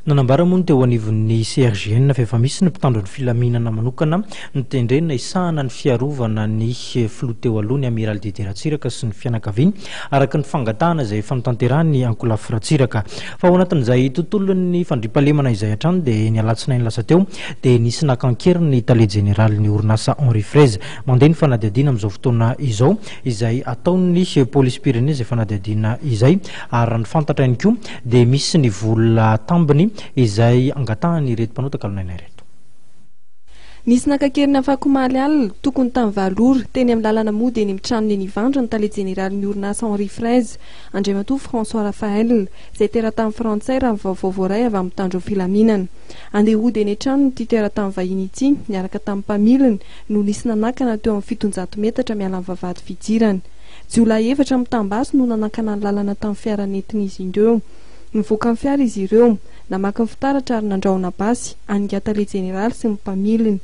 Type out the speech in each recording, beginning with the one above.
Nanambara moa teo anivon'ny CRGN fa efa misy ny mpitandron'ny filaminana manokana nitendrena isahana ny fiarovana ny filoha teo aloha ny amiral Ratsiraka sy ny fianakaviany araka ny fangatahana izay efa notanterahany ankolafy Ratsiraka. Fa ao anatin'izay tontolon'ny fandriampahalemana izay hatrany dia ny alatsinainy lasa teo dia nisy naka an-keriny tale jeneraly ny orinasa Henri Fraise mandeha ny fandihadihana amin'izao fotoana izao izay ataon'ny polisim-pirenena izay fandihadihana izay ary ny fantatra ihany koa dia misy ny vola tambiny izay angatahany ireto mpanao takian'ny ireto. Nisy naka-keriny afaka omaly alina tokony tamin'ny valora teny amin'ny lalana mody eny amin'ny tranony nivandra ny tale jeneraly ny orinasa Henri Fraise andriamatoa François Raphaël izay teratany frantsay raha vaovao voaray avy amin'ny tandro filaminana. Andeha hody eny an-trano ity teratany vahiny ity niaraka tamin'ny mpamiliny no nisy nanakana teo amin'ny 700 metatra miala amin'ny vavahady fidirana. Jiolahy efatra mitambaso no nanakana ny lalana tamin'ny fiaranentin'izy ireo. Nivoaka amin'ny fiara izy ireo, namaky ny fitaratra ary nandraona basy anga tale jeneraly sy ny mpamiliny.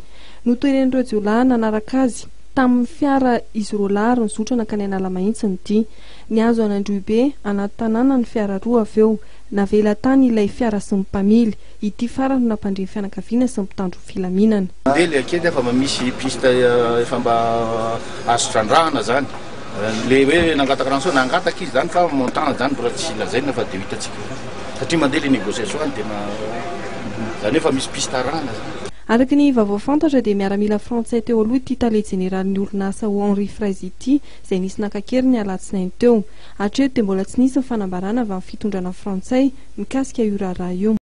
Notoeren'ireo jiolahy nanaraka azy tamin'ny fiara izy roa lary nizotra nakany Analamahitsy ity. Niazo an'Androibe anaty tanàna ny fiara roa avy eo, navela tany ilay fiara sy ny mpamily. Ity farany nampandry ny fianakaviana sy ny mpitandro filaminana. Mandeha kely efa misy piste efa mba azo trandrahana zany. Le hoe nangataka ranso nangataka izy zany fa montana zany mbola tsy lazaina fa dia hitatsika satria mandeha le négociation tena zany efa misy piste arahana zany. Araka ny vaovao fantatra dia miaramila frantsay teo aloha ity tale jeneraly ny orinasa Henri Fraise ity izay nisy naka-keriny alatsinainy teo. Hatreto dia mbola tsy nisy ny fanambarana avy amin'ny fitondrana frantsay mikasika io raharaha io.